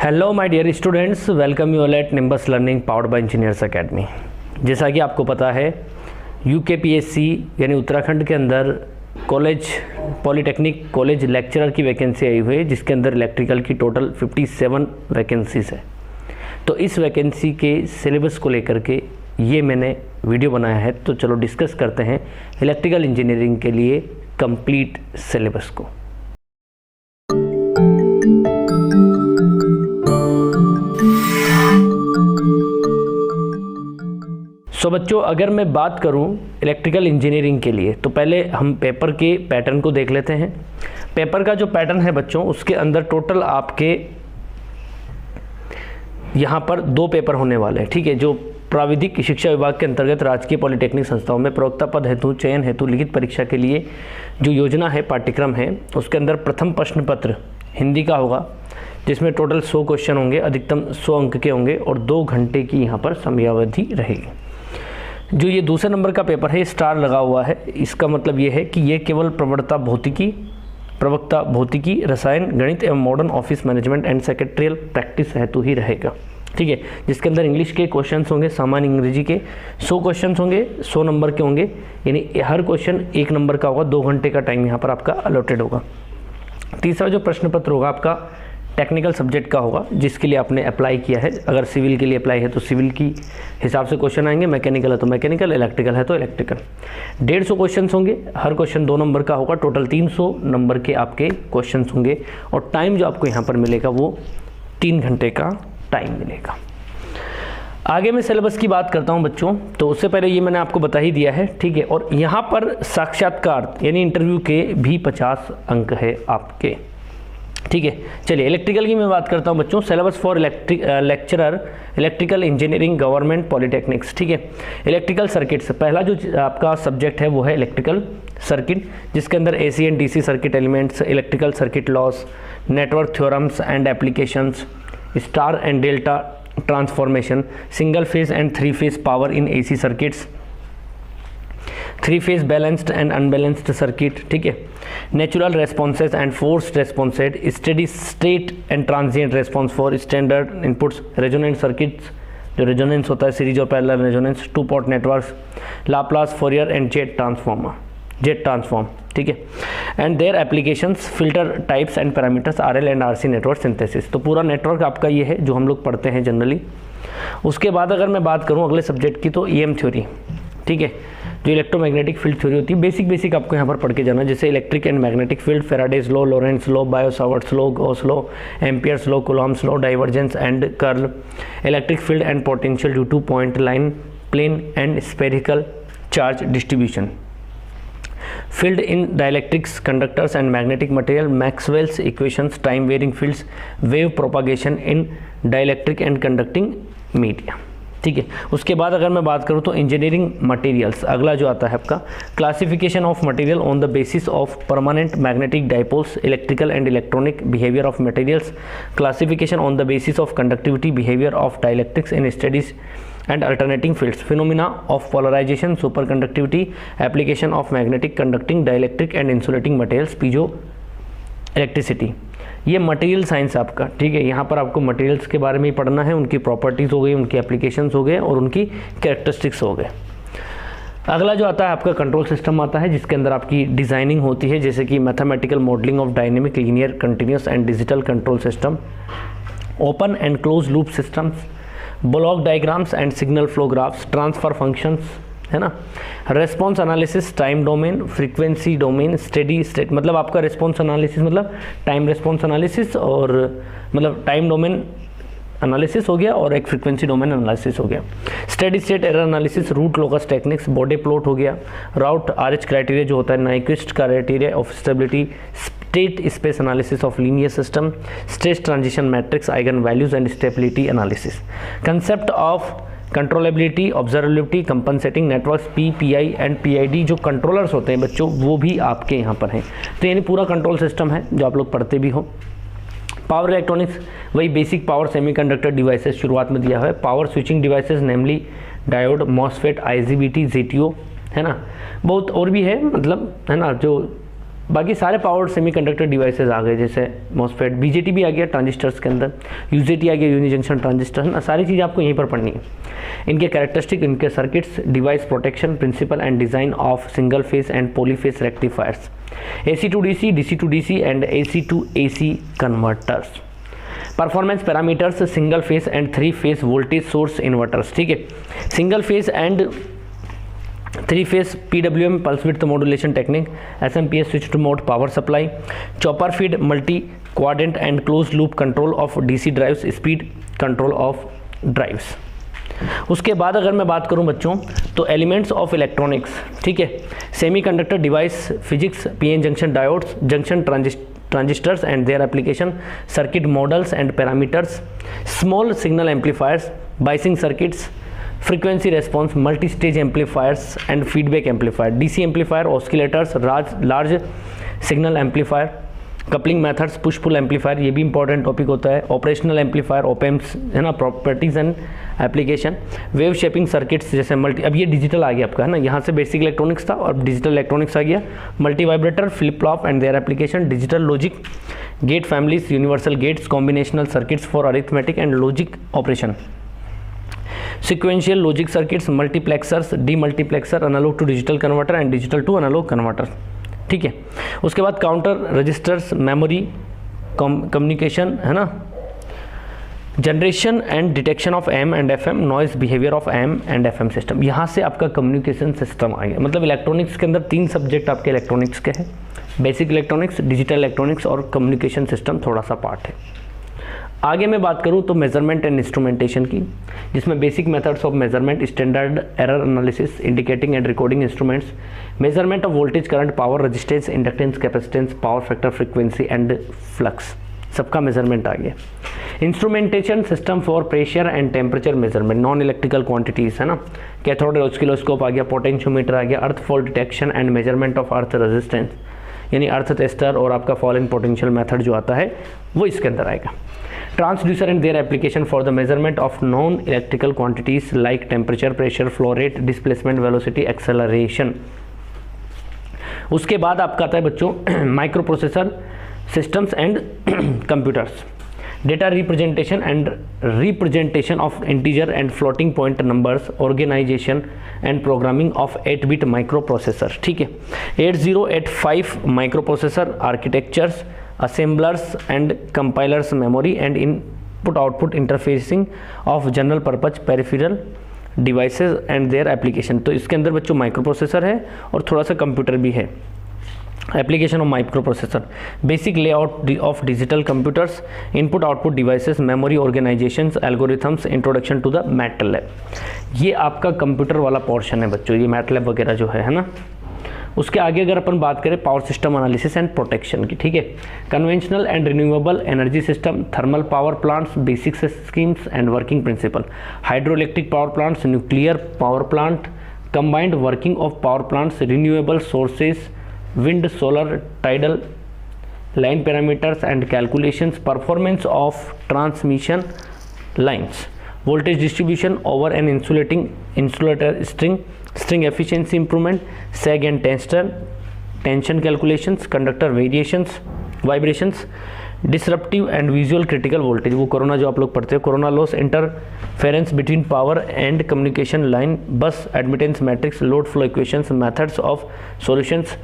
Hello my dear students, welcome you all at Nimbus learning powered by engineers academy. जैसा कि आपको पता है यूकेपीएससी यानी उत्तराखंड के अंदर कॉलेज पॉलिटेक्निक कॉलेज लेक्चरर की वैकेंसी आई हुई है, जिसके अंदर इलेक्ट्रिकल की टोटल 57 वैकेंसीज है। तो इस वैकेंसी के सिलेबस को लेकर के ये मैंने वीडियो बनाया है। तो चलो डिस्कस करते हैं इलेक्ट्रिकल इंजीनियरिंग के लिए कंप्लीट सिलेबस को। सो बच्चों, अगर मैं बात करूं इलेक्ट्रिकल इंजीनियरिंग के लिए तो पहले हम पेपर के पैटर्न को देख लेते हैं। पेपर का जो पैटर्न है बच्चों, उसके अंदर टोटल आपके यहाँ पर 2 पेपर होने वाले हैं। ठीक है, जो प्राविधिक शिक्षा विभाग के अंतर्गत राजकीय पॉलिटेक्निक संस्थाओं में प्रवक्ता पद हेतु चयन हेतु लिखित परीक्षा के लिए जो योजना है, पाठ्यक्रम है, उसके अंदर प्रथम प्रश्न पत्र हिंदी का होगा, जिसमें टोटल 100 क्वेश्चन होंगे, अधिकतम 100 अंक के होंगे और 2 घंटे की यहाँ पर समयावधि रहेगी। जो ये दूसरे नंबर का पेपर है, स्टार लगा हुआ है, इसका मतलब ये है कि ये केवल प्रवक्ता भौतिकी, रसायन, गणित एवं modern office management and secretarial practice हेतु ही रहेगा। ठीक है, जिसके अंदर इंग्लिश के क्वेश्चंस होंगे, सामान्य अंग्रेजी के 100 क्वेश्चंस होंगे, 100 नंबर के होंगे, यानी हर क्वेश्चन 1 नंबर का होगा। 2 घंटे का टाइम यहाँ पर आपका अलॉटेड होगा। तीसरा जो प्रश्न पत्र होगा आपका टेक्निकल सब्जेक्ट का होगा, जिसके लिए आपने अप्लाई किया है। अगर सिविल के लिए अप्लाई है तो सिविल की हिसाब से क्वेश्चन आएंगे, मैकेनिकल है तो मैकेनिकल, इलेक्ट्रिकल है तो इलेक्ट्रिकल। 150 क्वेश्चन होंगे, हर क्वेश्चन 2 नंबर का होगा। टोटल 300 नंबर के आपके क्वेश्चन होंगे और टाइम जो आपको यहाँ पर मिलेगा वो 3 घंटे का टाइम मिलेगा। आगे मैं सिलेबस की बात करता हूँ बच्चों, तो उससे पहले ये मैंने आपको बता ही दिया है। ठीक है, और यहाँ पर साक्षात्कार यानी इंटरव्यू के भी 50 अंक है आपके। ठीक है, चलिए इलेक्ट्रिकल की मैं बात करता हूँ बच्चों। Syllabus for lecturer electrical engineering government polytechnics. ठीक है, इलेक्ट्रिकल सर्किट से पहला जो आपका सब्जेक्ट है वो है इलेक्ट्रिकल सर्किट, जिसके अंदर AC and DC circuit elements, electrical circuit loss, network theorems and applications, star and delta transformation, single phase and 3 phase power in AC circuits, 3 phase balanced and unbalanced circuit. ठीक है, natural responses and forced responses, steady state and transient response for standard inputs, resonant circuits, जो resonance होता है series और parallel resonance, 2 port networks, Laplace Fourier and jet transform. ठीक है, and their applications, filter types and parameters, RL and RC network synthesis. तो पूरा network आपका ये है जो हम लोग पढ़ते हैं जनरली। उसके बाद अगर मैं बात करूँ अगले सब्जेक्ट की तो ईएम थ्योरी। ठीक है, जो इलेक्ट्रोमैग्नेटिक फील्ड थ्योरी होती है, बेसिक आपको यहाँ पर पढ़ के जाना, जैसे electric and magnetic field, Faraday's law, Lorentz law, Biot Savart's law, Gauss law, Ampere's law, Coulomb's law, divergence and curl, electric field and potential due to point line, plane and spherical charge distribution, field in dielectrics, conductors and magnetic material, Maxwell's equations, time varying fields, wave propagation in dielectric and conducting media। ठीक है, उसके बाद अगर मैं बात करूँ तो engineering materials अगला जो आता है आपका, classification of material on the basis of permanent magnetic dipoles, electrical and electronic behaviour of materials, classification on the basis of conductivity behaviour of dielectrics in studies and alternating fields, phenomena of polarization, superconductivity, application of magnetic conducting dielectric and insulating materials, piezo electricity। ये material science आपका। ठीक है, यहाँ पर आपको materials के बारे में ही पढ़ना है, उनकी प्रॉपर्टीज़ हो गई, उनकी एप्लीकेशंस हो गए और उनकी कैरेक्टरिस्टिक्स हो गए। अगला जो आता है आपका कंट्रोल सिस्टम आता है, जिसके अंदर आपकी डिज़ाइनिंग होती है, जैसे कि mathematical modelling of dynamic, linear, continuous and digital control system, open and close loop systems, block diagrams and signal flow graphs, transfer functions, है ना, response analysis, time domain, frequency domain, steady state, मतलब आपका response analysis मतलब time response analysis, और मतलब time domain analysis हो गया और एक फ्रीक्वेंसी डोमेन एनालिसिस हो गया, steady state error analysis, root locus techniques, Bode plot हो गया, राउट आरएच क्राइटेरिया जो होता है, Nyquist criteria of stability, state space analysis of linear system, state transition matrix, eigen values and stability analysis, concept of controllability, observability, compensating networks, PI and PID, जो controllers होते हैं बच्चों वो भी आपके यहाँ पर हैं। तो यानी पूरा कंट्रोल सिस्टम है जो आप लोग पढ़ते भी हो। पावर इलेक्ट्रॉनिक्स, वही बेसिक पावर सेमीकंडक्टर डिवाइसेस शुरुआत में दिया हुआ है, पावर स्विचिंग डिवाइसेस नेमली डायोड, मॉसफेट, आईजीबीटी, जीटीओ, है ना, बहुत और भी है, मतलब है ना, जो बाकी सारे पावर्ड सेमीकंडक्टर डिवाइसेस आ गए, जैसे मॉसफेट, बीजेटी भी आ गया ट्रांजिस्टर्स के अंदर, यूजेटी आ गया यूनि जंक्शन ट्रांजिस्टर, ना सारी चीज़ आपको यहीं पर पढ़नी है। इनके कैरेक्टरिस्टिक, इनके circuits, device protection, principle and design of single phase and polyphase rectifiers, AC to DC, DC to DC and AC to AC converters, performance parameters, single phase and 3 phase voltage source inverters, ठीक है, single phase and 3 phase PWM pulse width modulation technique, SMPS switched mode power supply, chopper feed multi quadrant and close loop control of DC drives, speed control of drives. उसके बाद अगर मैं बात करूं बच्चों तो एलिमेंट्स ऑफ इलेक्ट्रॉनिक्स, ठीक है, semiconductor device, physics, PN junction diodes, junction transistors and their application, circuit models and parameters, small signal amplifiers, biasing circuits, frequency response, multi stage amplifiers and feedback amplifier, DC amplifier, oscillators, large signal amplifier, coupling methods, push pull amplifier, ये भी important topic होता है, operational amplifier, ओपेम्स, है ना, properties and application, wave shaping circuits, जैसे multi, अब ये digital आ गया आपका, है ना, यहाँ से बेसिक इलेक्ट्रॉनिक्स था और डिजिटल इलेक्ट्रॉनिक्स आ गया, multi vibrator, flip flop and their application, digital logic gate families, universal gates, combinational circuits for arithmetic and logic operation, sequential logic circuits, multiplexers, demultiplexer, analog to digital converter and digital to analog converter, ठीक है। उसके बाद counter registers, memory, communication, है ना, generation and detection of AM and FM, noise behaviour of AM and FM system, यहाँ से आपका communication system आ गया। मतलब इलेक्ट्रॉनिक्स के अंदर 3 सब्जेक्ट आपके इलेक्ट्रॉनिक्स के हैं, बेसिक इलेक्ट्रॉनिक्स, डिजिटल इलेक्ट्रॉनिक्स और कम्युनिकेशन सिस्टम थोड़ा सा पार्ट है। आगे मैं बात करूं तो मेजरमेंट एंड इंस्ट्रूमेंटेशन की, जिसमें basic methods of measurement, standard error analysis, indicating and recording instruments, measurement of voltage, current, power, resistance, inductance, capacitance, power factor, frequency and flux, सबका मेजरमेंट आ गया। Instrumentation system for pressure and temperature measurement, non electrical quantities, है ना, cathode oscilloscope आ गया, potentiometer आ गया, earth fault detection and measurement of earth resistance, यानी अर्थ टेस्टर और आपका फॉल इन पोटेंशियल मेथड जो आता है वो इसके अंदर आएगा। Transducer and their application for the measurement of non electrical quantities like temperature, pressure, flow rate, displacement, velocity, acceleration. उसके बाद आपका आता है बच्चों micro processor systems and computers, data representation of integer and floating point numbers, organization and programming of eight bit micro processor, ठीक है, 8085 micro processor architectures, assemblers and compilers, memory and input output interfacing of general purpose peripheral devices and their application. तो इसके अंदर बच्चों micro processor है और थोड़ा सा कंप्यूटर भी है। Application of micro processor, basic layout of digital computers, input output devices, memory organisations, algorithms, introduction to the MATLAB. ये आपका कंप्यूटर वाला पोर्शन है बच्चों, ये मैटलैब वगैरह जो है ना। उसके आगे अगर अपन बात करें power system analysis and protection की, ठीक है, conventional and renewable energy system, thermal power plants, basic schemes and working principle, hydro electric power plants, nuclear power plant, combined working of power plants, renewable sources, wind, solar, tidal, line parameters and calculations, performance of transmission lines, voltage distribution over an insulator string efficiency improvement, sag and tension calculations, conductor vibrations, disruptive and visual critical voltage, वो corona जो आप लोग पढ़ते हैं, corona loss, interference between power and communication line, bus admittance matrix, load flow equations, methods of solutions,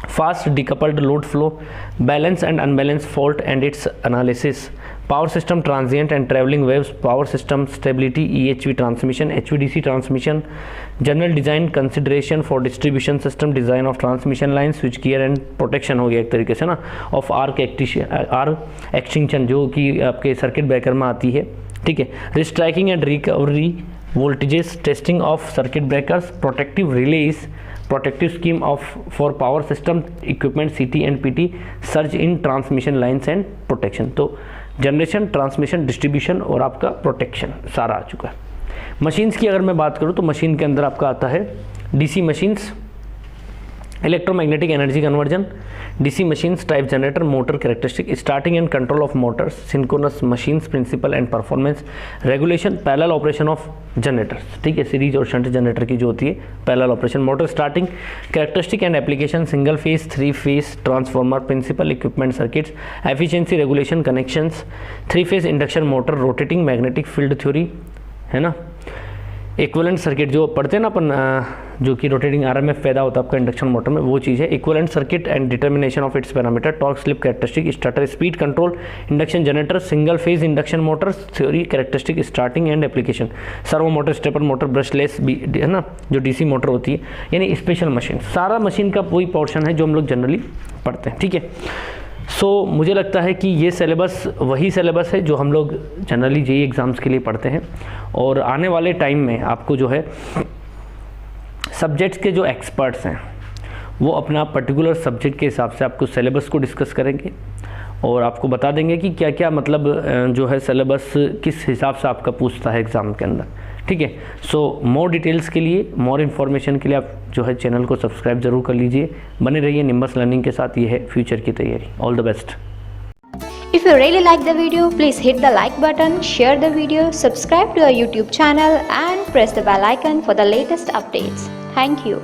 fast decoupled load flow, balance and unbalanced fault and its analysis, power system transient and traveling waves, power system stability, EHV transmission, HVDC transmission, general design consideration for distribution system, design of transmission lines, switch gear and protection हो गया एक तरीके से ना, of arc extinction जो कि आपके circuit breaker में आती है, ठीक है, restriking and recovery voltages, testing of circuit breakers, protective scheme of for power system equipment, CT and PT, surge in transmission lines and protection। तो जनरेशन, ट्रांसमिशन, डिस्ट्रीब्यूशन और आपका प्रोटेक्शन सारा आ चुका है। मशीन्स की अगर मैं बात करूँ तो मशीन के अंदर आपका आता है DC machines, electromagnetic energy conversion, DC machines, type generator, motor characteristic, starting and control of motors, synchronous machines principle and performance, regulation, parallel operation of generators, ठीक है, सीरीज और शंट जनरेटर की जो होती है parallel operation, motor starting, characteristic and application, single phase, 3 phase transformer, principle equipment circuits, efficiency regulation, connections, 3 phase induction motor, rotating magnetic field theory, है ना, equivalent circuit जो पढ़ते हैं ना अपन, जो कि रोटेटिंग आरएमएफ पैदा होता है आपका इंडक्शन मोटर में, वो चीज़ है, equivalent circuit and determination of its parameter, torque slip characteristic, starter speed control, induction generator, single phase induction motor theory, characteristic, starting and application, servo motor, stepper motor, brushless, है ना, जो DC motor होती है, यानी special machine, सारा machine का वही portion है जो हम लोग जनरली पढ़ते हैं, ठीक है। सो मुझे लगता है कि ये सिलेबस वही सिलेबस है जो हम लोग जनरली जेईई एग्ज़ाम्स के लिए पढ़ते हैं, और आने वाले टाइम में आपको जो है सब्जेक्ट्स के जो एक्सपर्ट्स हैं वो अपना पर्टिकुलर सब्जेक्ट के हिसाब से आपको सिलेबस को डिस्कस करेंगे और आपको बता देंगे कि क्या क्या मतलब जो है सिलेबस किस हिसाब से आपका पूछता है एग्ज़ाम के अंदर, ठीक है। सो मोर डिटेल्स के लिए, मोर इन्फॉर्मेशन के लिए आप जो है चैनल को सब्सक्राइब जरूर कर लीजिए, बने रहिए निम्बस लर्निंग के साथ। ये है फ्यूचर की तैयारी। All the best. If you really like the video, please hit the like button, share the video, subscribe to our YouTube channel and press the bell icon for the latest updates. Thank you.